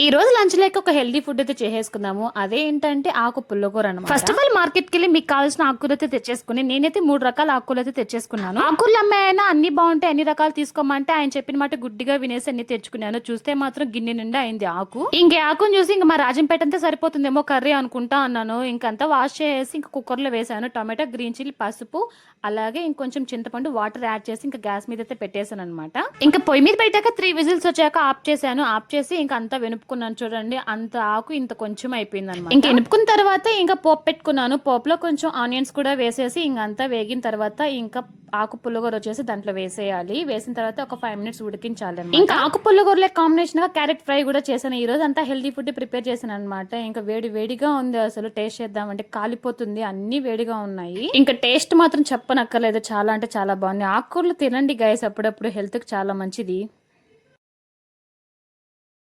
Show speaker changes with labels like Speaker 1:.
Speaker 1: ఈ రోజు lunch like ఒక హెల్దీ ఫుడ్ అయితే చేసేసుకుందాము. అదేంటంటే ఆకు పుల్లకూర అనమాట. ఫస్ట్ ఆఫ్ ఆల్ మార్కెట్ కి వెళ్ళి మీకు కావాల్సిన ఆకుకూర అయితే తెచ్చేసుకుని నేనైతే 3 రకాల ఆకుకూరలు అయితే తెచ్చేసుకున్నాను. ఆకుకూరలు అమ్మాయన అన్ని బాగుంటాయి, అన్ని రకాలు తీసుకోమంటే ఆయన చెప్పిన మాట గుడ్డిగా వినేసి అన్ని తెచ్చుకున్నాను. చూస్తే మాత్రం గిన్నె నిండా అయింది ఆకు. ఇంకే ఆకుని చూసి ఇంకా మా రాజంపేట అంతా సరిపోతుందేమో కర్రీ అనుకుంటా అన్నాను. ఇంకంతా వాష్ చేసి ఇంకా కుక్కర్ లో వేసాను. టమాటో, గ్రీన్ చిల్లీ, పసుపు, అలాగే ఇంకొంచెం చింతపండు, వాటర్ యాడ్ చేసి ఇంకా గ్యాస్ మీద అయితే పెట్టేశాను అనమాట. ఇంకా పొయ్యి మీద పెట్టాక 3 విజిల్స్ వచ్చాక ఆఫ్ చేశాను. ఆఫ్ చేసి ఇంకా అంతా వెనుపుకున్నాను. చూడండి, అంత ఆకు ఇంత కొంచెం అయిపోయింది అనమాట. ఇంకా వెనుపుకున్న తర్వాత ఇంకా పోపు పెట్టుకున్నాను. పోపులో కొంచెం ఆనియన్స్ కూడా వేసేసి ఇంక అంతా వేగిన తర్వాత ఇంకా ఆకు పుల్లగూర వచ్చేసి దాంట్లో వేసేయాలి. వేసిన తర్వాత ఒక 5 మినిట్స్ ఉడికించాలి. ఇంకా ఆకు పుల్లగూరలే కాంబినేషన్ గా క్యారెట్ ఫ్రై కూడా చేశాను. ఈ రోజు అంతా హెల్దీ ఫుడ్ ప్రిపేర్ చేశాను అనమాట. ఇంకా వేడి వేడిగా ఉంది, అసలు టేస్ట్ చేద్దామంటే కాలిపోతుంది, అన్ని వేడిగా ఉన్నాయి. ఇంకా టేస్ట్ మాత్రం చెప్పనక్కర్లేదు, చాలా అంటే చాలా బాగుంది. ఆకుకూరలు తినండి గైస్, అప్పుడప్పుడు హెల్త్ కి చాలా మంచిది.